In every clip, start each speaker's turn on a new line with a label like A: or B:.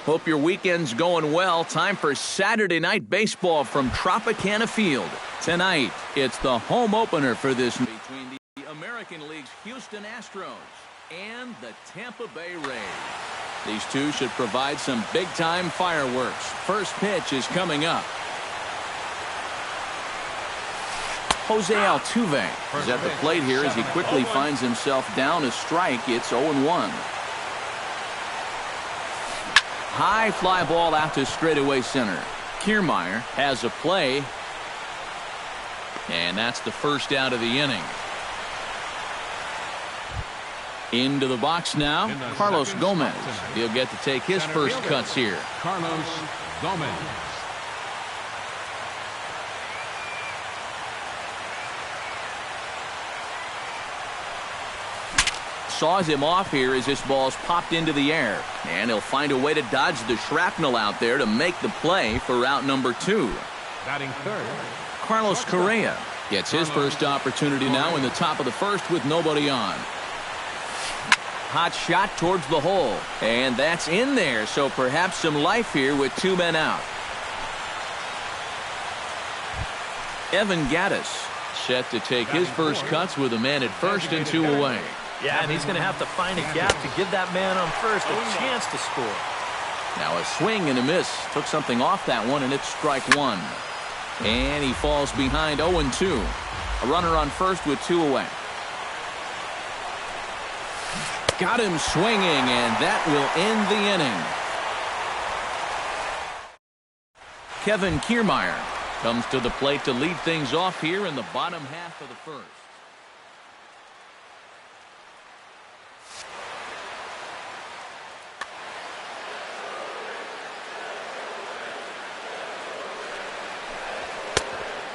A: Hope your weekend's going well. Time for Saturday night baseball from Tropicana Field. Tonight, it's the home opener for this between the American League's Houston Astros and the Tampa Bay Rays. These two should provide some big-time fireworks. First pitch is coming up. Jose Altuve is at the plate here as he quickly finds himself down a strike. It's 0-1. High fly ball out to straightaway center. Kiermaier has a play. And that's the first out of the inning. Into the box now, Carlos Gomez. He'll get to take his first cuts here.
B: Carlos Gomez.
A: Saws him off here as this ball's popped into the air. And he'll find a way to dodge the shrapnel out there to make the play for out number 2.
B: Batting third,
A: Carlos Correa gets his first opportunity now in the top of the first with nobody on. Hot shot towards the hole. And that's in there, so perhaps some life here with 2 men out. Evan Gattis set to take his first cuts with a man at first and 2 away.
C: Yeah, and he's going to have to find a gap to give that man on first a chance to score.
A: Now a swing and a miss. Took something off that one, and it's strike 1. And he falls behind 0-2. A runner on first with 2 away. Got him swinging, and that will end the inning. Kevin Kiermaier comes to the plate to lead things off here in the bottom half of the first.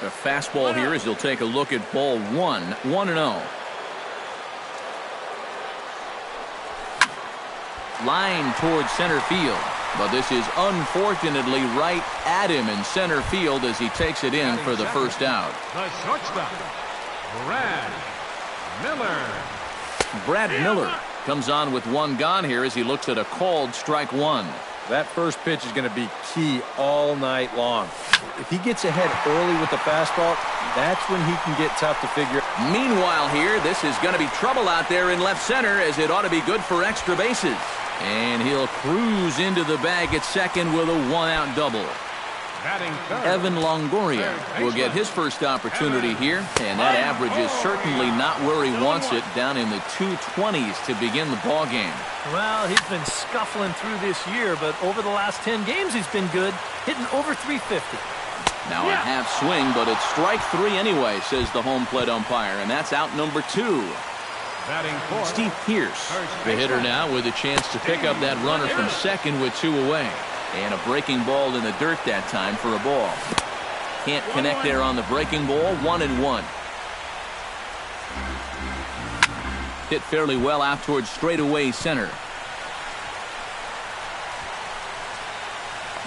A: A fastball here as he'll take a look at ball 1, 1-0. Line towards center field, but this is unfortunately right at him in center field as he takes it in for the first out.
B: the shortstop, Brad Miller.
A: Brad Miller comes on with 1 gone here as he looks at a called strike 1.
D: That first pitch is going to be key all night long. If he gets ahead early with the fastball, that's when he can get tough to figure.
A: Meanwhile here, this is going to be trouble out there in left center as it ought to be good for extra bases. And he'll cruise into the bag at second with a 1-out double.
B: Batting third,
A: Evan Longoria will get his first opportunity here, and that average is certainly not where he wants it, down in the 220s to begin the ball game.
C: Well, he's been scuffling through this year, but over the last 10 games he's been good, hitting over 350.
A: Now a half swing, but it's strike 3 anyway, says the home plate umpire, and that's out number 2.
B: batting fourth,
A: Steve Pearce, the hitter now, with a chance to pick up that runner from second with 2 away. And a breaking ball in the dirt that time for a ball. Can't connect there on the breaking ball. 1-1. Hit fairly well out towards straightaway center.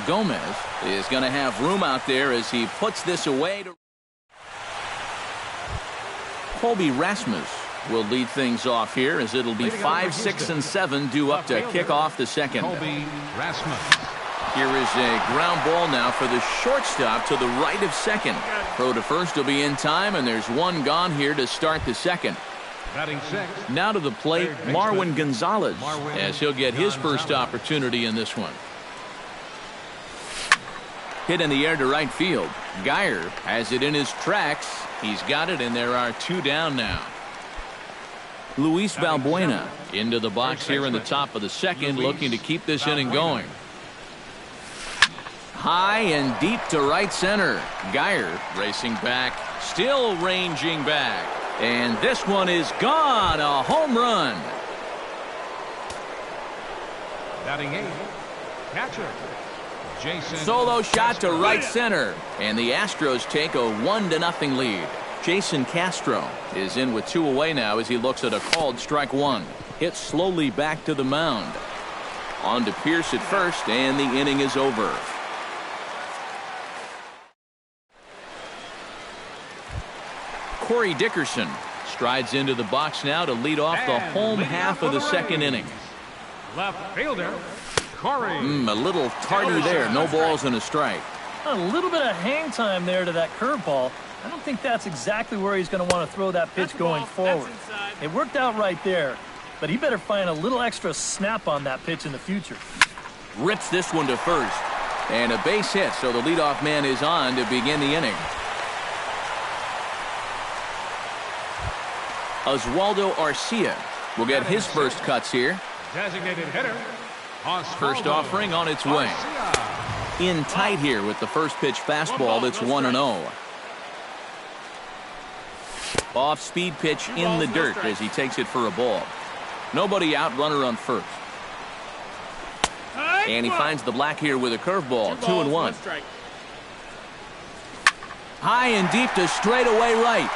A: Gomez is going to have room out there as he puts this away. Colby Rasmus will lead things off here as it'll be 5, 6, and 7 due up to kick off the second.
B: Colby Rasmus.
A: Here is a ground ball now for the shortstop to the right of second. Throw to first will be in time, and there's 1 gone here to start the second.
B: Batting sixth,
A: Now to the plate, Marwin Gonzalez, as he'll get his first opportunity in this one. Hit in the air to right field. Geyer has it in his tracks. He's got it, and there are 2 down now. Luis Valbuena into the box here in the top of the second, looking to keep this inning going. High and deep to right center. Geyer racing back, still ranging back. And this one is gone. A home run.
B: batting eighth, catcher, Jason.
A: Solo shot to right center. And the Astros take a 1-0 lead. Jason Castro is in with 2 away now as he looks at a called strike 1. Hit slowly back to the mound. On to Pearce at first, and the inning is over. Corey Dickerson strides into the box now to lead off the home half of the second inning.
B: Left fielder, Corey.
A: A little tardy there. No balls and a strike.
C: A little bit of hang time there to that curveball. I don't think that's exactly where he's going to want to throw that pitch going forward. It worked out right there, but he better find a little extra snap on that pitch in the future.
A: Rips this one to first. And a base hit, so the leadoff man is on to begin the inning. Oswaldo Arcia will get his first cuts here.
B: Designated hitter.
A: First offering on its way. In tight here with the first pitch fastball that's 1-0. Off-speed pitch in the dirt as he takes it for a ball. Nobody out, runner on first. And he finds the black here with a curveball, 2-1. High and deep to straightaway right.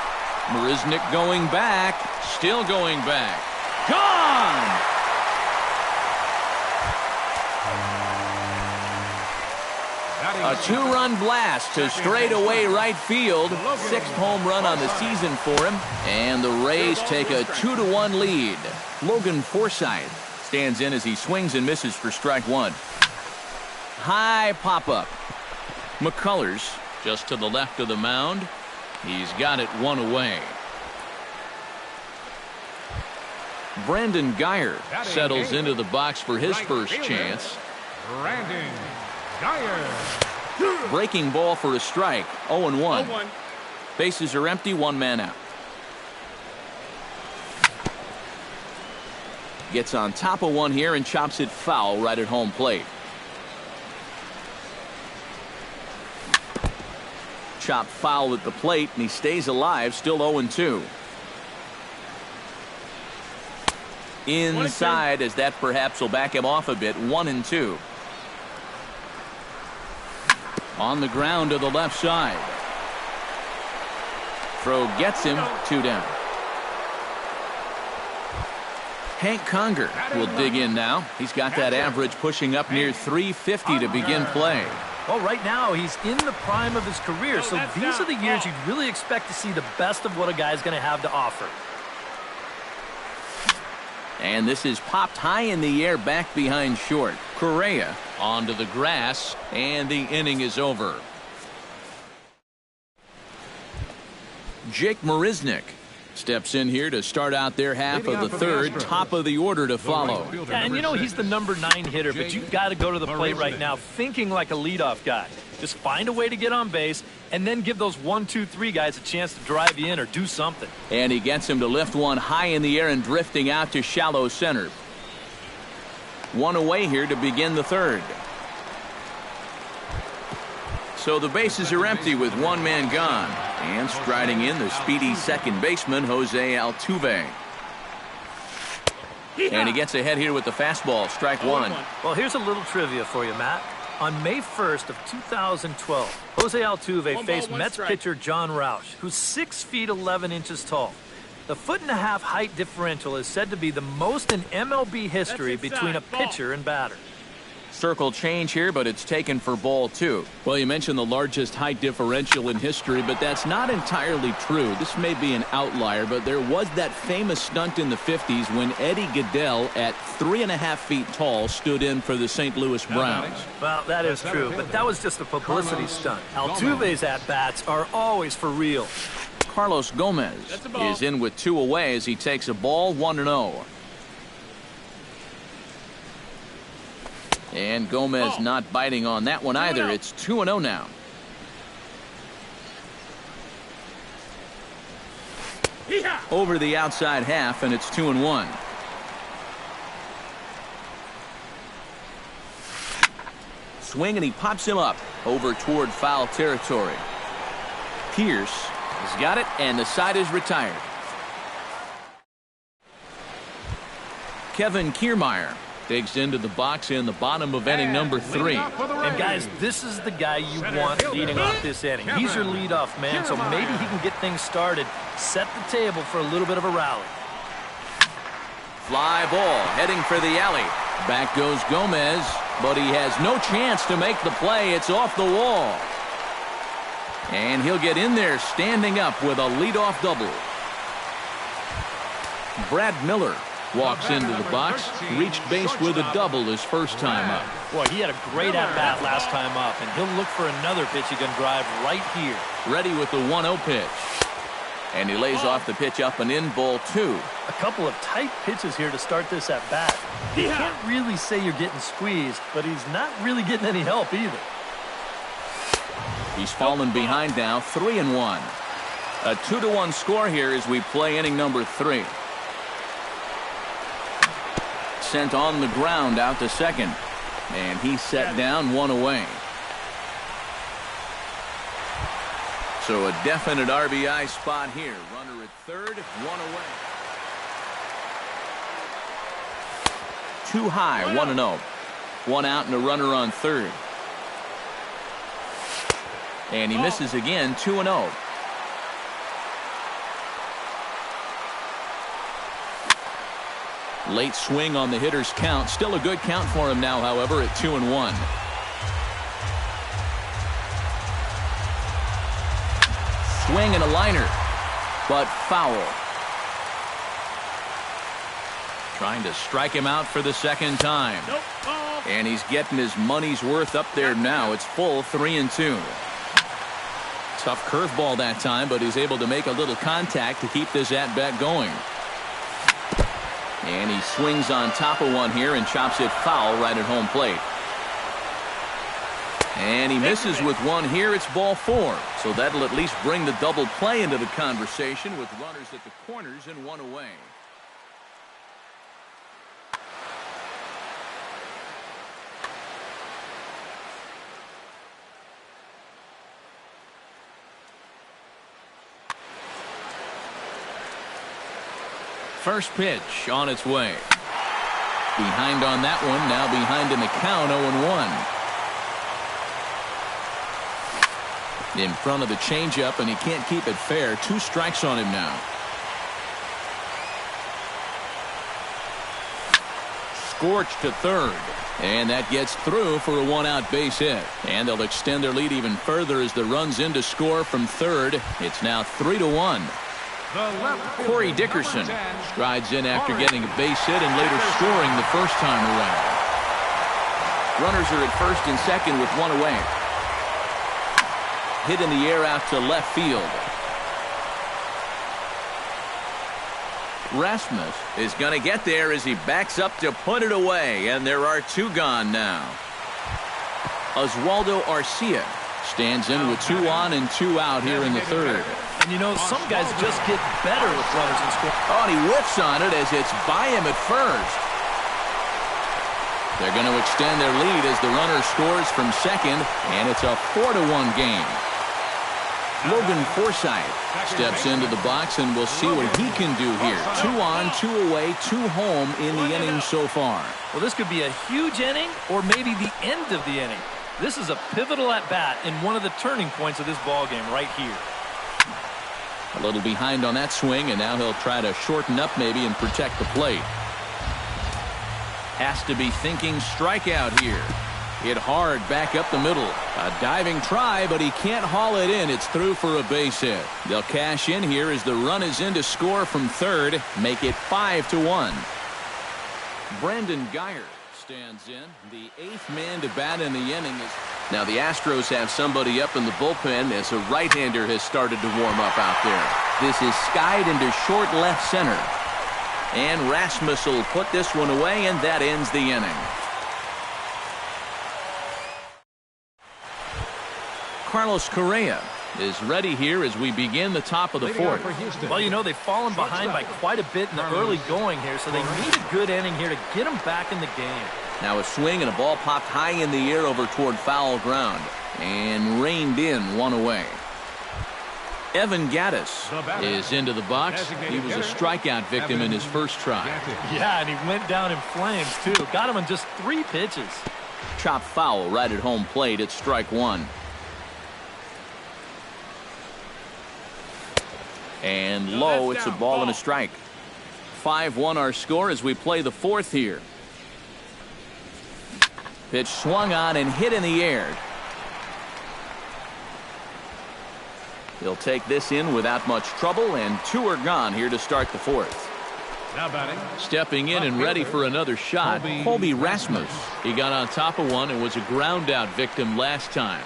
A: Marisnick going back, still going back. Gone! A two-run blast to straightaway right field. Sixth home run on the season for him. And the Rays take a 2-1 lead. Logan Forsythe stands in as he swings and misses for strike one. High pop-up. McCullers just to the left of the mound. He's got it one away. Brandon Geyer settles into the box for his first chance.
B: Brandon Geyer.
A: Breaking ball for a strike. 0-1. Bases are empty, one man out. Gets on top of one here and chops it foul right at home plate. Chop foul at the plate, and he stays alive, still 0-2. Inside, as that perhaps will back him off a bit, 1-2. On the ground to the left side. Throw gets him, 2 down. Hank Conger will dig in now. He's got that average pushing up near 350 to begin play.
C: Well, right now he's in the prime of his career, so these are the years you'd really expect to see the best of what a guy's going to have to offer.
A: And this is popped high in the air back behind short. Correa onto the grass, and the inning is over. Jake Marisnick steps in here to start out their half of the third. Top of the order to follow.
C: And you know he's the number 9 hitter, but you've got to go to the plate right now thinking like a leadoff guy. Just find a way to get on base and then give those 1, 2, 3 guys a chance to drive you in or do something.
A: And he gets him to lift one high in the air and drifting out to shallow center. One away here to begin the third. So the bases are empty with one man gone. And striding in, the speedy second baseman, Jose Altuve. And he gets ahead here with the fastball, strike one.
C: Well, here's a little trivia for you, Matt. On May 1st of 2012, Jose Altuve faced Mets pitcher John Roush, who's 6 feet 11 inches tall. The 1.5-foot height differential is said to be the most in MLB history between a pitcher and batter.
A: Circle change here, but it's taken for ball 2. Well, you mentioned the largest height differential in history, but that's not entirely true. This may be an outlier, but there was that famous stunt in the 50s when Eddie Goodell, at 3.5 feet tall, stood in for the St. Louis Browns.
C: Well, that is true, but that was just a publicity stunt. Altuve's at-bats are always for real.
A: Carlos Gomez is in with 2 away as he takes a ball, 1-0. And Gomez not biting on that one either. It's 2-0 now. Over the outside half, and it's 2-1. Swing, and he pops him up over toward foul territory. Pierce has got it, and the side is retired. Kevin Kiermaier digs into the box in the bottom of inning number 3.
C: And guys, this is the guy you want leading off this inning. He's your leadoff man, so maybe he can get things started, set the table for a little bit of a rally.
A: Fly ball heading for the alley. Back goes Gomez, but he has no chance to make the play. It's off the wall. And he'll get in there standing up with a leadoff double. Brad Miller Walks into the box, reached base with a double his first time up.
C: Boy, he had a great at-bat last time up, and he'll look for another pitch he can drive right here.
A: Ready with the 1-0 pitch. And he lays off the pitch up and in, ball 2.
C: A couple of tight pitches here to start this at-bat. You can't really say you're getting squeezed, but he's not really getting any help either.
A: He's fallen behind now, 3-1. A 2-1 score here as we play inning number 3. Sent on the ground out to second. And he's set down, 1 away. So a definite RBI spot here. Runner at third, 1 away. Too high, 1-0. 1 out and a runner on third. And he misses again, 2-0. Late swing on the hitter's count. Still a good count for him now, however, at 2-1. Swing and a liner, but foul. Trying to strike him out for the second time. And he's getting his money's worth up there now. It's full, 3-2. Tough curveball that time, but he's able to make a little contact to keep this at-bat going. And he swings on top of one here and chops it foul right at home plate. And he misses with one here. It's ball 4. So that'll at least bring the double play into the conversation with runners at the corners and 1 away. First pitch on its way. Behind on that one. Now behind in the count, 0-1. In front of the changeup, and he can't keep it fair. 2 strikes on him now. Scorched to third. And that gets through for a 1-out base hit. And they'll extend their lead even further as the run's in to score from third. It's now 3-1. Corey Dickerson strides in after getting a base hit and later scoring the first time around. Runners are at first and second with 1 away. Hit in the air out to left field. Rasmus is going to get there as he backs up to put it away, and there are 2 gone now. Oswaldo Arcia stands in with 2 on and 2 out here in the third.
C: And you know, some guys just get better with runners in score.
A: Oh, and he whiffs on it as it's by him at first. They're going to extend their lead as the runner scores from second, and it's a 4-1 game. Logan Forsythe steps into the box, and we'll see what he can do here. 2 on, 2 away, 2 home in the inning so far.
C: Well, this could be a huge inning or maybe the end of the inning. This is a pivotal at-bat in one of the turning points of this ballgame right here.
A: A little behind on that swing, and now he'll try to shorten up maybe and protect the plate. Has to be thinking strikeout here. Hit hard back up the middle. A diving try, but he can't haul it in. It's through for a base hit. They'll cash in here as the run is in to score from third. Make it 5-1. Brandon Geyer stands in. The 8th man to bat in the inning. Now the Astros have somebody up in the bullpen as a right-hander has started to warm up out there. This is skied into short left center. And Rasmus will put this one away, and that ends the inning. Carlos Correa is ready here as we begin the top of the 4th.
C: Well, you know, they've fallen behind by quite a bit in the early going here, so they need a good inning here to get them back in the game.
A: Now a swing and a ball popped high in the air over toward foul ground and reined in, 1 away. Evan Gattis is into the box. He was a strikeout victim in his first try.
C: Yeah, and he went down in flames, too. Got him on just 3 pitches.
A: Chop foul right at home plate. It's strike 1. And low, it's a ball and a strike. 5-1 our score as we play the 4th here. Pitch swung on and hit in the air. He'll take this in without much trouble, and 2 are gone here to start the 4th.
B: Now batting.
A: Stepping in and ready for another shot, Colby Rasmus. He got on top of one and was a ground out victim last time.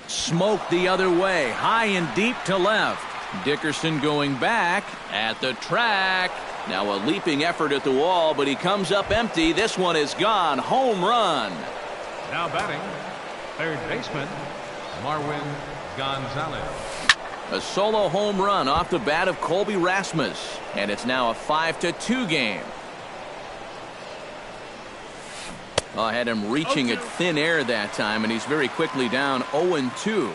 A: Smoked the other way, high and deep to left. Dickerson going back at the track. Now a leaping effort at the wall, but he comes up empty. This one is gone. Home run.
B: Now batting, third baseman, Marwin Gonzalez.
A: A solo home run off the bat of Colby Rasmus. And it's now a 5-2 game. I had him reaching at thin air that time, and he's very quickly down 0-2.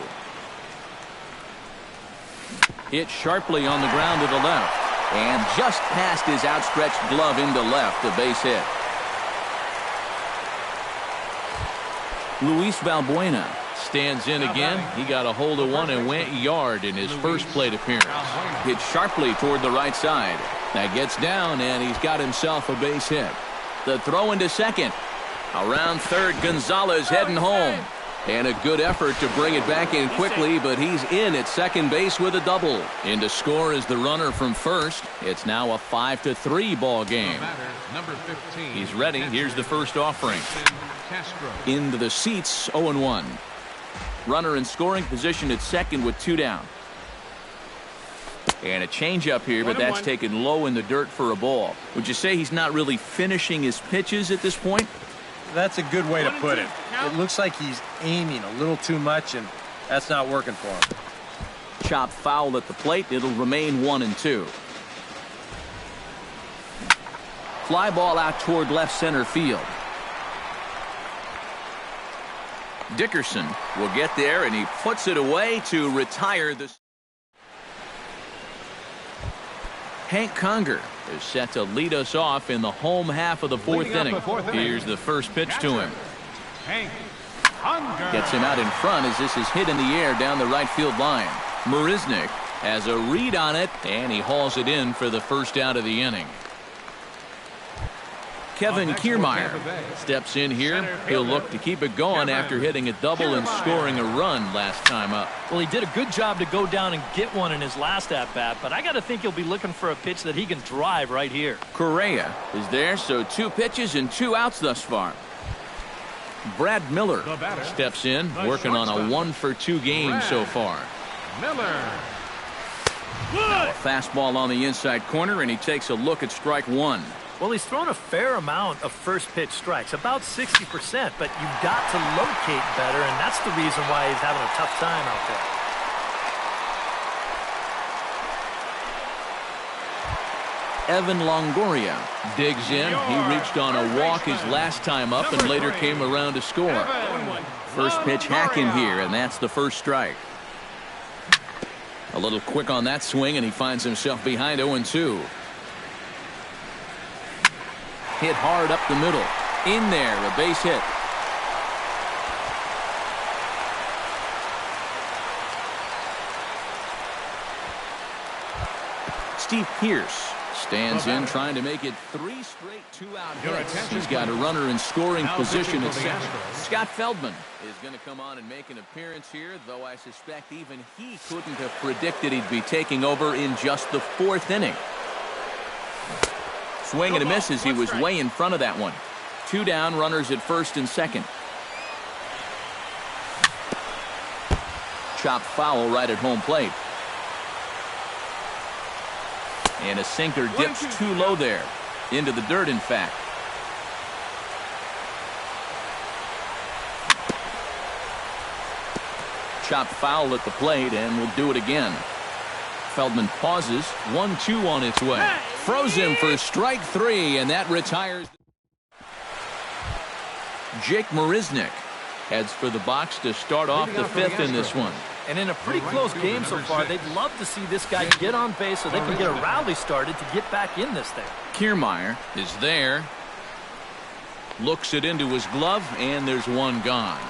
A: Hit sharply on the ground to the left. And just past his outstretched glove into left, a base hit. Luis Valbuena stands in again. He got a hold of one and went yard in his first plate appearance. Hit sharply toward the right side. That gets down, and he's got himself a base hit. The throw into second. Around third, Gonzalez heading home. And a good effort to bring it back in quickly, but he's in at second base with a double. In to score is the runner from first. It's now a 5-3 ball game. He's ready. Here's the first offering. Into the seats, 0-1. Runner in scoring position at second with 2 down. And a changeup here, but that's taken low in the dirt for a ball. Would you say he's not really finishing his pitches at this point?
D: That's a good way to put it. It looks like he's aiming a little too much, and that's not working for him.
A: Chop foul at the plate. It'll remain 1-2. Fly ball out toward left center field. Dickerson will get there, and he puts it away to retire the. Hank Conger is set to lead us off in the home half of the fourth inning. Here's the first pitch to him.
B: Hank Conger
A: gets him out in front as this is hit in the air down the right field line. Marisnick has a read on it, and he hauls it in for the first out of the inning. Kevin Kiermaier steps in here. He'll look to keep it going after hitting a double and scoring a run last time up.
C: Well, he did a good job to go down and get one in his last at-bat, but I got to think he'll be looking for a pitch that he can drive right here.
A: Correa is there, so 2 pitches and 2 outs thus far. Brad Miller steps in, working on a 1-for-2 game so far.
B: Miller.
A: Now a fastball on the inside corner, and he takes a look at strike 1.
C: Well, he's thrown a fair amount of first pitch strikes, about 60%, but you've got to locate better, and that's the reason why he's having a tough time out there.
A: Evan Longoria digs in. He reached on a walk his last time up and later came around to score. First pitch hack in here, and that's the first strike. A little quick on that swing, and he finds himself behind 0-2. Hit hard up the middle. In there, a base hit. Steve Pearce stands in, trying to make it 3 straight 2-out hits. He's got a runner in scoring position at second. Scott Feldman is going to come on and make an appearance here, though I suspect even he couldn't have predicted he'd be taking over in just the 4th inning. Swing and a miss as he was way in front of that one. 2 down, runners at first and second. Chopped foul right at home plate. And a sinker dips too low there. Into the dirt, in fact. Chopped foul at the plate, and we'll do it again. Feldman pauses. 1-2 on its way. Throws him for strike 3, and that retires. Jake Marisnick heads for the box to start off the 5th in this one.
C: And in a pretty close game so far, they'd love to see this guy get on base so they can get a rally started to get back in this thing.
A: Kiermaier is there. Looks it into his glove, and there's one gone.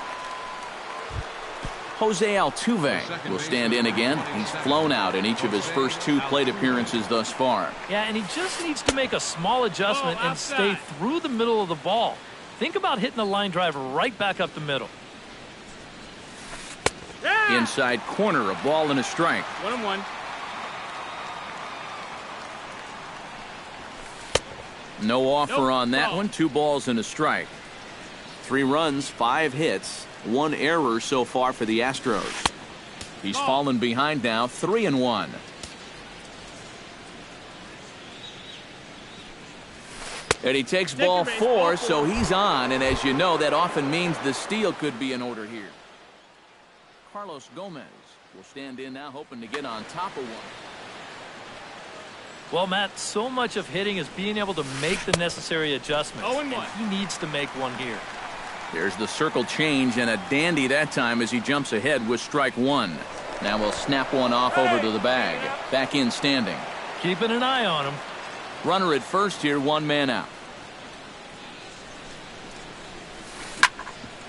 A: Jose Altuve will stand in again. He's flown out in each of his first 2 plate appearances thus far.
C: Yeah, and he just needs to make a small adjustment and stay through the middle of the ball. Think about hitting a line drive right back up the middle.
A: Inside corner, a ball and a strike.
B: 1-1.
A: No offer on that one. 2 balls and a strike. 3 runs, 5 hits, 1 error so far for the Astros. He's fallen behind now, 3-1. And he takes ball 4, so he's on. And as you know, that often means the steal could be in order here. Carlos Gomez will stand in now, hoping to get on top of one.
C: Well, Matt, so much of hitting is being able to make the necessary adjustments. And he needs to make one here.
A: There's the circle change, and a dandy that time as he jumps ahead with strike 1. Now we'll snap one off over to the bag. Back in standing.
C: Keeping an eye on him.
A: Runner at first here, 1 man out.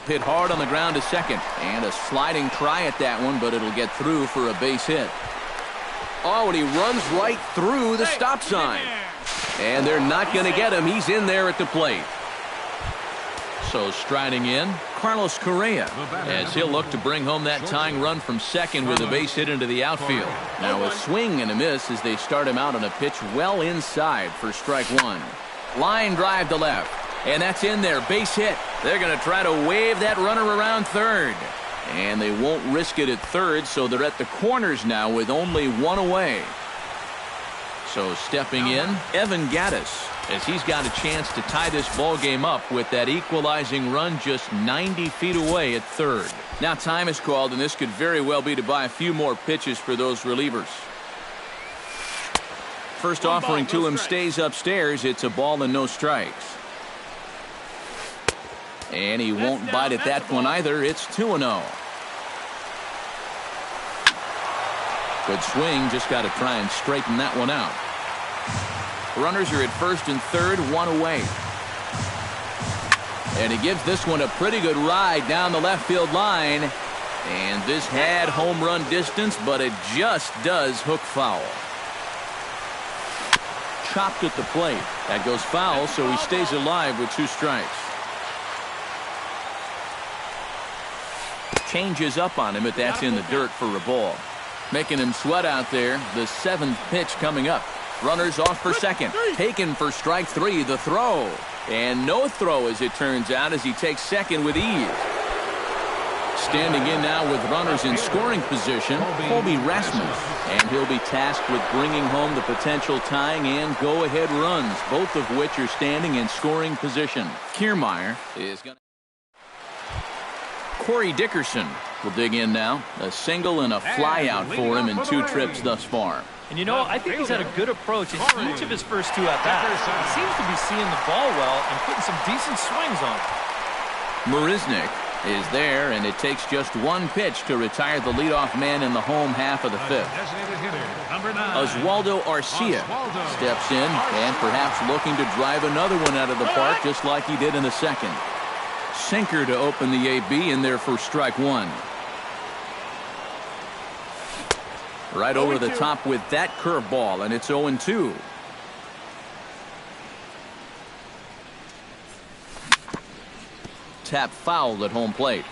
A: Hit hard on the ground to second. And a sliding try at that one, but it'll get through for a base hit. Oh, and he runs right through the stop sign. And they're not going to get him. He's in there at the plate. So striding in, Carlos Correa, as he'll look to bring home that tying run from second with a base hit into the outfield. Now a swing and a miss as they start him out on a pitch well inside for strike 1. Line drive to left, and that's in there, base hit. They're going to try to wave that runner around third, and they won't risk it at third, so they're at the corners now with only 1 away. So stepping in, Evan Gattis, as he's got a chance to tie this ball game up with that equalizing run just 90 feet away at third. Now time is called, and this could very well be to buy a few more pitches for those relievers. First offering to him stays upstairs. It's a ball and no strikes. And he won't bite at that one either. It's 2-0. Good swing, just got to try and straighten that one out. Runners are at first and third, 1 away. And he gives this one a pretty good ride down the left field line. And this had home run distance, but it just does hook foul. Chopped at the plate. That goes foul, so he stays alive with 2 strikes. Changes up on him, but that's in the dirt for a ball. Making him sweat out there. The 7th pitch coming up. Runners off for second. Taken for strike 3. The throw. And no throw, as it turns out, as he takes second with ease. Standing in now with runners in scoring position, Colby Rasmus. And he'll be tasked with bringing home the potential tying and go-ahead runs, both of which are standing in scoring position. Kiermaier is going to... Corey Dickerson will dig in now. A single and a fly out for him in 2 trips thus far.
C: And you know, I think he's had a good approach in each of his first 2 at-bats. He seems to be seeing the ball well and putting some decent swings on it.
A: Marisnick is there, and it takes just 1 pitch to retire the leadoff man in the home half of the 5th. Oswaldo Arcia steps in and perhaps looking to drive another one out of the park just like he did in the 2nd. Sinker to open the AB in there for strike 1. Right over the top with that curveball, and it's 0-2. Tap foul at home plate.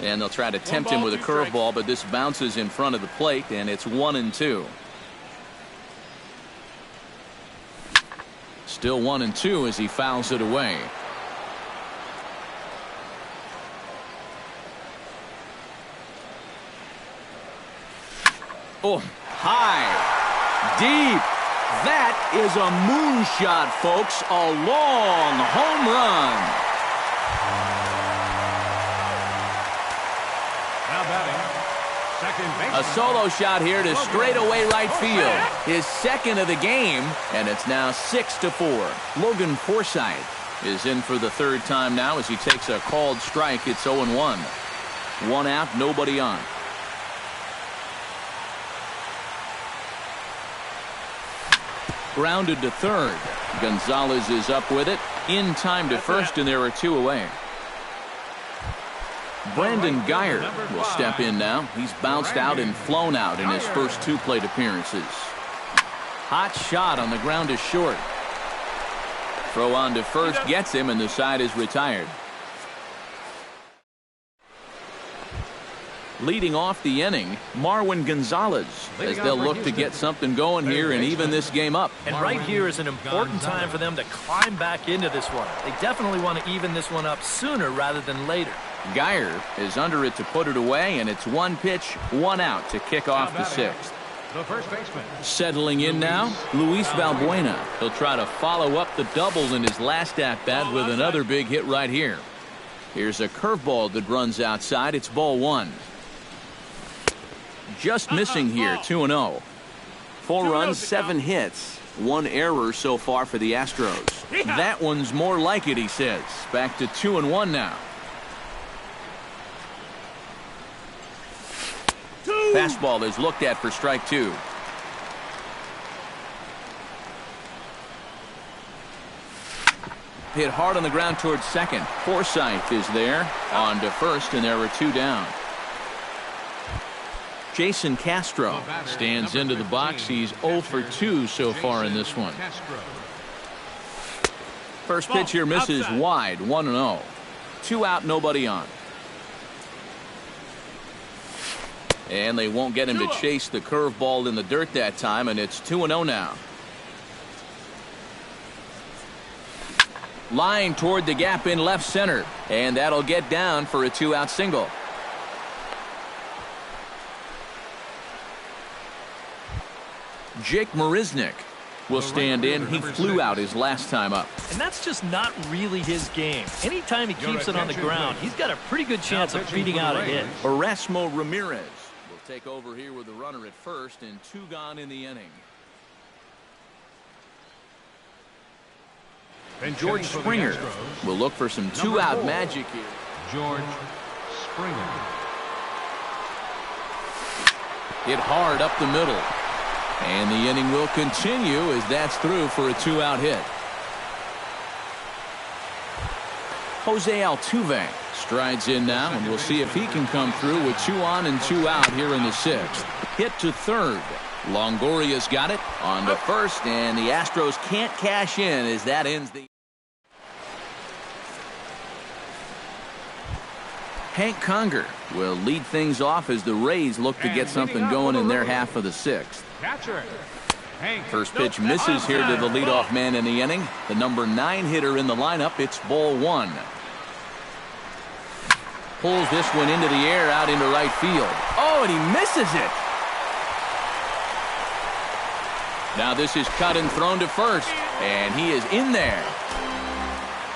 A: And they'll try to tempt him with a curveball, but this bounces in front of the plate, and it's 1-2. Still 1-2 as he fouls it away. Oh, high, deep. That is a moonshot, folks. A long home run.
B: Now batting, second baseman.
A: A solo shot here to straightaway right field. His 2nd of the game, and it's now 6-4. Logan Forsythe is in for the 3rd time now as he takes a called strike. It's 0-1. 1 out, nobody on. Grounded to third. Gonzalez is up with it. In time to first, and there are 2 away. Brandon Geyer will step in now. He's bounced out and flown out in his first 2 plate appearances. Hot shot on the ground is short. Throw on to first gets him, and the side is retired. Leading off the inning, Marwin Gonzalez, as they'll look to get something going here and even this game up.
C: And right here is an important time for them to climb back into this one. They definitely want to even this one up sooner rather than later.
A: Geyer is under it to put it away, and it's 1 pitch, 1 out to kick off the 6th.
B: The first baseman.
A: Settling in now, Luis Valbuena. He'll try to follow up the double in his last at-bat with another big hit right here. Here's a curveball that runs outside. It's ball 1. Just missing here, 2-0. 4 runs, 7 hits, 1 error so far for the Astros. That one's more like it, he says. Back to 2-1 now. Fastball is looked at for strike 2. Hit hard on the ground towards second. Forsythe is there on to first, and there are 2 down. Jason Castro stands into the box. He's 0 for 2 so far in this one. First pitch here misses wide, 1-0. 2 out, nobody on. And they won't get him to chase the curveball in the dirt that time, and it's 2-0 now. Line toward the gap in left center, and that'll get down for a 2-out single. Jake Marisnick will stand in. He flew out his last time up.
C: And that's just not really his game. Anytime he keeps it on the ground, he's got a pretty good chance of beating out a hit.
A: Erasmo Ramirez will take over here with a runner at first and 2 gone in the inning. And George Springer will look for some 2-out magic here.
B: George Springer.
A: Hit hard up the middle. And the inning will continue as that's through for a 2-out hit. Jose Altuve strides in now, and we'll see if he can come through with 2 on and 2 out here in the 6th. Hit to third. Longoria's got it on to first, and the Astros can't cash in as that ends the. Hank Conger will lead things off as the Rays look to get something going in their half of the 6th.
B: Catcher.
A: First pitch misses here to the leadoff man in the inning. The number 9 hitter in the lineup. It's ball 1. Pulls this one into the air out into right field. Oh, and he misses it. Now this is cut and thrown to first, and he is in there.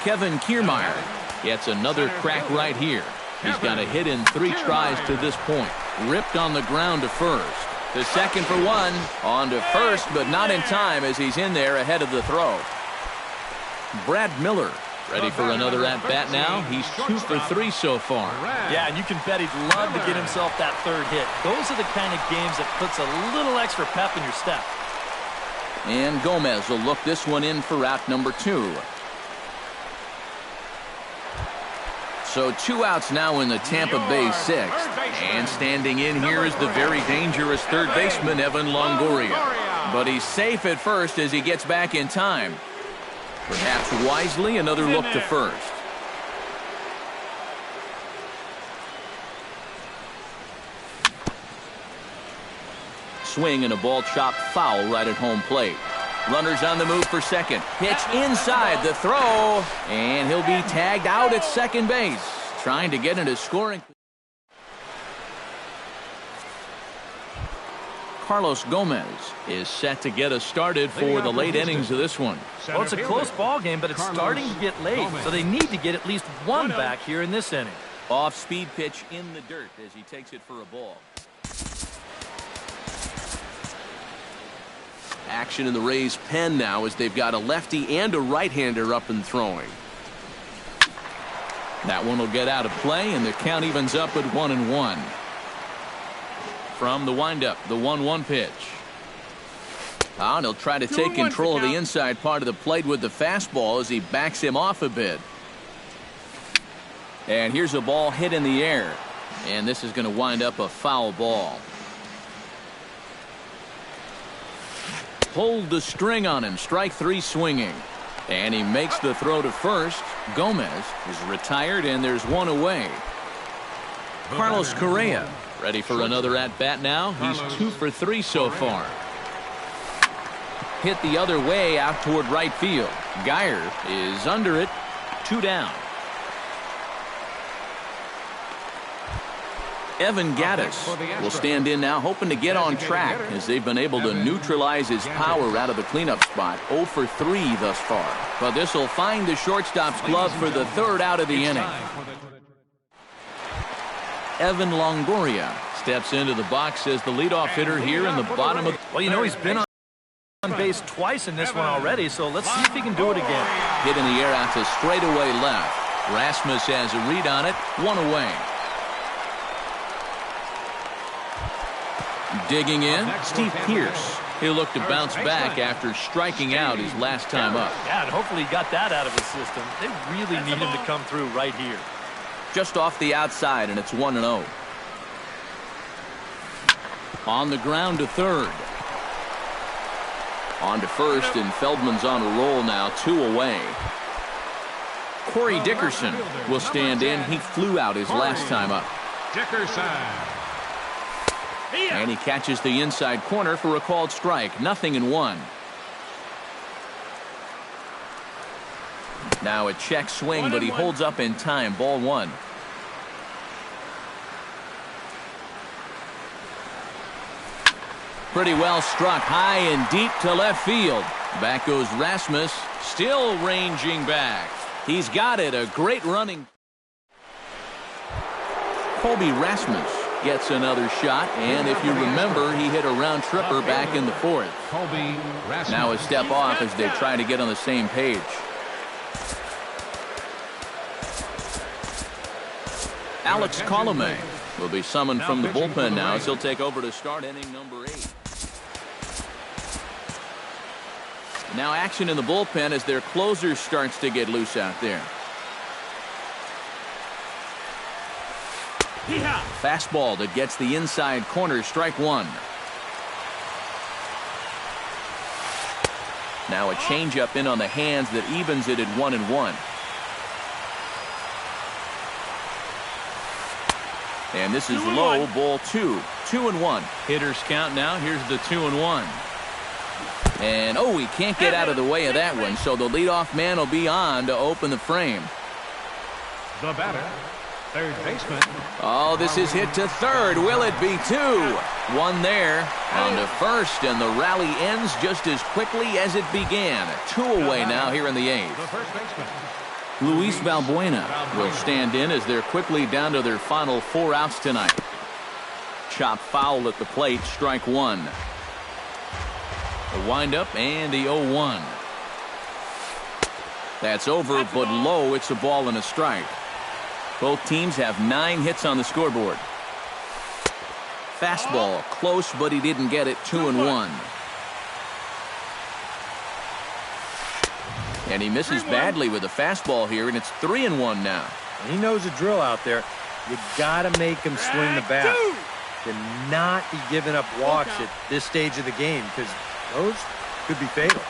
A: Kevin Kiermaier gets another crack right here. He's got a hit in 3 tries to this point. Ripped on the ground to first. The second for 1. On to first, but not in time as he's in there ahead of the throw. Brad Miller ready for another at-bat now. He's 2 for 3 so far.
C: Yeah, and you can bet he'd love to get himself that 3rd hit. Those are the kind of games that puts a little extra pep in your step.
A: And Gomez will look this one in for out number 2. So 2 outs now in the Tampa Bay 6th. And standing in here is the very dangerous third baseman, Evan Longoria. But he's safe at first as he gets back in time. Perhaps wisely, another look to first. Swing and a ball chopped foul right at home plate. Runners on the move for second. Pitch inside the throw, and he'll be tagged out at second base, trying to get into scoring. Carlos Gomez is set to get us started for the late innings of this one.
C: Well, it's a close ball game, but it's starting to get late, so they need to get at least 1 back here in this inning.
A: Off-speed pitch in the dirt as he takes it for a ball. Action in the Rays' pen now as they've got a lefty and a right-hander up and throwing. That one will get out of play, and the count evens up at 1-1. From the windup, the 1-1 pitch. And he'll try to take control of the inside part of the plate with the fastball as he backs him off a bit. And here's a ball hit in the air, and this is going to wind up a foul ball. Pulled the string on him. Strike 3 swinging. And he makes the throw to first. Gomez is retired, and there's 1 away. Carlos Correa Ready for another at-bat now. He's 2 for 3 so far. Hit the other way out toward right field. Geyer is under it. 2 down. Evan Gaddis will stand in now, hoping to get on track as they've been able to neutralize his power out of the cleanup spot. 0 for 3 thus far. But this will find the shortstop's glove for the 3rd out of the inning. Evan Longoria steps into the box as the leadoff hitter here in the bottom of.
C: Well, you know, he's been on base twice in this one already, so let's see if he can do it again.
A: Hit in the air out to straightaway left. Rasmus has a read on it. 1 away. Digging in, Steve Pearce. He'll look to bounce back after striking out his last time up.
C: Yeah, and hopefully he got that out of his system. They really need him to come through right here.
A: Just off the outside, and it's 1-0. On the ground to third. On to first, and Feldman's on a roll now, 2 away. Corey Dickerson will stand in. He flew out his last time up.
B: Dickerson.
A: And he catches the inside corner for a called strike. 0-1. Now a check swing, but he holds up in time. Ball 1. Pretty well struck high and deep to left field. Back goes Rasmus, still ranging back. He's got it. A great running. Colby Rasmus gets another shot, and if you remember, he hit a round tripper back in the 4th. Now a step off as they try to get on the same page. Alex Colomé will be summoned from the bullpen now as he'll take over to start inning number 8. Now action in the bullpen as their closer starts to get loose out there. Fastball that gets the inside corner, strike 1. Now a changeup in on the hands that evens it at 1-1. And this is low, ball 2. 2-1. Hitters count now. Here's the 2-1. And oh, he can't get out of the way of that one, so the leadoff man will be on to open the frame.
B: The batter, third baseman.
A: Oh, this is hit to third. Will it be 2? 1 there. On to first, and the rally ends just as quickly as it began. 2 away now here in the 8th.
B: The first baseman.
A: Luis Valbuena will stand in as they're quickly down to their final 4 outs tonight. Chop foul at the plate, strike 1. The windup and the 0-1. That's over, but low. It's a ball and a strike. Both teams have 9 hits on the scoreboard. Fastball, close, but he didn't get it. 2-1. And he misses badly with a fastball here, and it's 3-1 now.
D: He knows the drill out there. You got to make him swing the bat. To not be giving up walks at this stage of the game, because those could be fatal.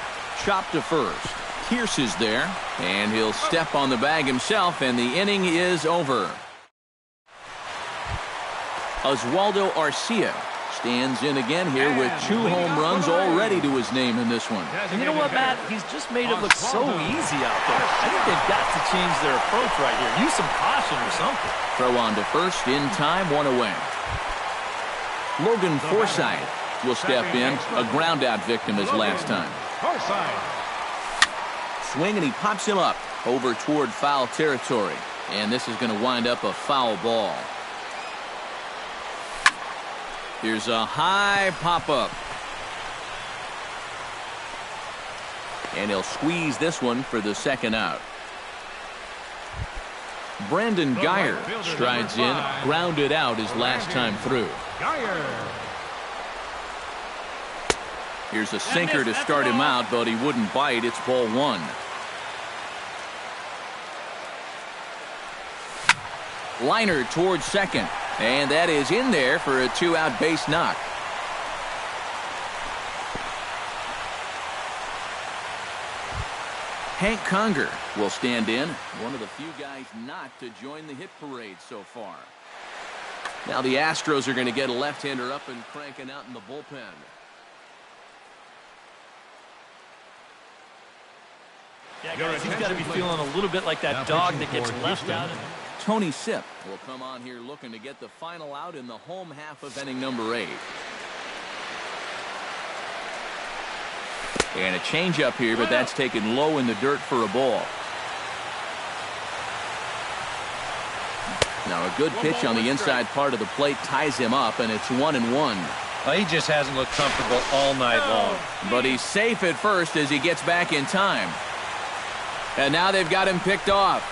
A: Chop to first. Pierce is there, and he'll step on the bag himself, and the inning is over. Oswaldo Arcia stands in again here with 2 home runs already to his name in this one.
C: And you know what, Matt? He's just made it look so easy out there. I think they've got to change their approach right here. Use some caution or something.
A: Throw on to first in time, 1 away. Logan Forsythe will step in, a ground out victim his last time. Swing, and he pops him up over toward foul territory. And this is going to wind up a foul ball. Here's a high pop-up. And he'll squeeze this one for the 2nd out. Brandon Geyer strides in, grounded out his last time through. Here's a sinker to start him out, but he wouldn't bite. It's ball 1. Liner towards second, and that is in there for a 2-out base knock. Hank Conger will stand in, one of the few guys not to join the hit parade so far. Now the Astros are going to get a left-hander up and cranking out in the bullpen.
C: Yeah, guys, he's got to be feeling a little bit like that dog that gets left out.
A: Tony Sipp will come on here looking to get the final out in the home half of inning number 8. And a changeup here, but that's taken low in the dirt for a ball. Now a good pitch on the inside part of the plate ties him up, and it's 1-1.
D: Well, he just hasn't looked comfortable all night long.
A: But he's safe at first as he gets back in time. And now they've got him picked off.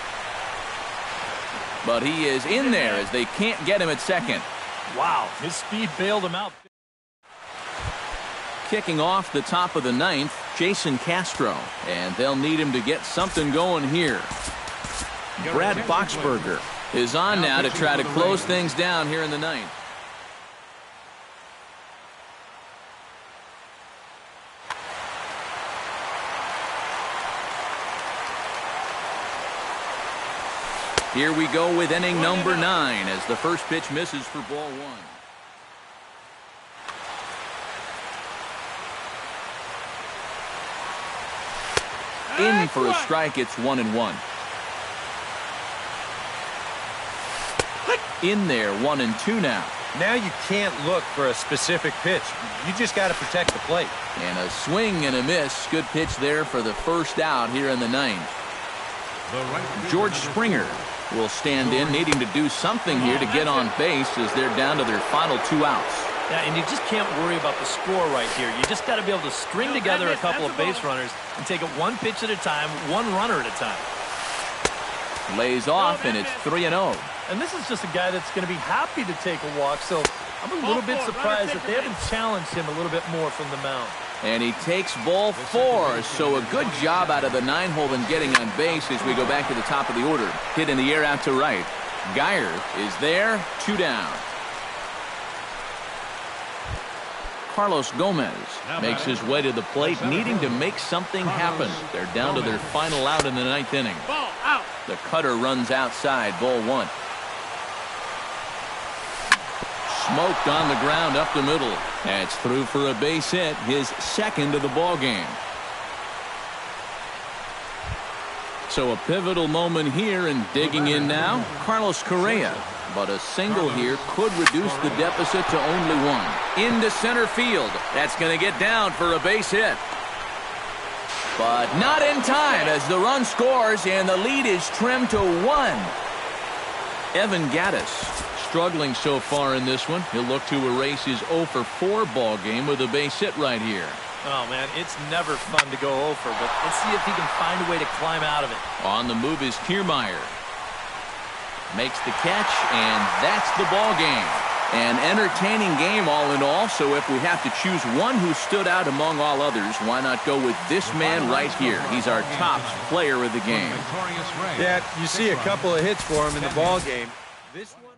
A: But he is in there as they can't get him at second.
C: Wow, his speed bailed him out.
A: Kicking off the top of the 9th, Jason Castro. And they'll need him to get something going here. Brad Boxberger is on now to try to close things down here in the 9th. Here we go with inning number 9 as the first pitch misses for ball 1. In for a strike, it's 1-1. In there, 1-2 now.
D: Now you can't look for a specific pitch. You just got to protect the plate.
A: And a swing and a miss. Good pitch there for the first out here in the 9th. George Springer will stand in, needing to do something here to get on base as they're down to their final 2 outs.
C: Yeah, and you just can't worry about the score right here. You just got to be able to string together a couple of base runners and take it one pitch at a time, one runner at a time.
A: Lays off, and it's 3-0.
C: And this is just a guy that's going to be happy to take a walk, so I'm a little bit surprised that they haven't challenged him a little bit more from the mound.
A: And he takes ball 4, so a good job out of the 9-hole in getting on base as we go back to the top of the order. Hit in the air out to right. Geyer is there, 2 down. Carlos Gomez makes his way to the plate, needing to make something happen. They're down to their final out in the 9th inning. The cutter runs outside, ball 1. Smoked on the ground up the middle. That's through for a base hit, his second of the ball game. So a pivotal moment here, and digging in now, Carlos Correa. But a single here could reduce the deficit to only 1. Into center field. That's going to get down for a base hit. But not in time as the run scores and the lead is trimmed to 1. Evan Gattis struggling so far in this one. He'll look to erase his 0 for 4 ball game with a base hit right here.
C: Oh, man, it's never fun to go 0 for, but let's see if he can find a way to climb out of it.
A: On the move is Kiermaier. Makes the catch, and that's the ball game. An entertaining game all in all, so if we have to choose one who stood out among all others, why not go with this man right here? He's our top player of the game.
D: Yeah, you see a couple of hits for him in the ball game. This one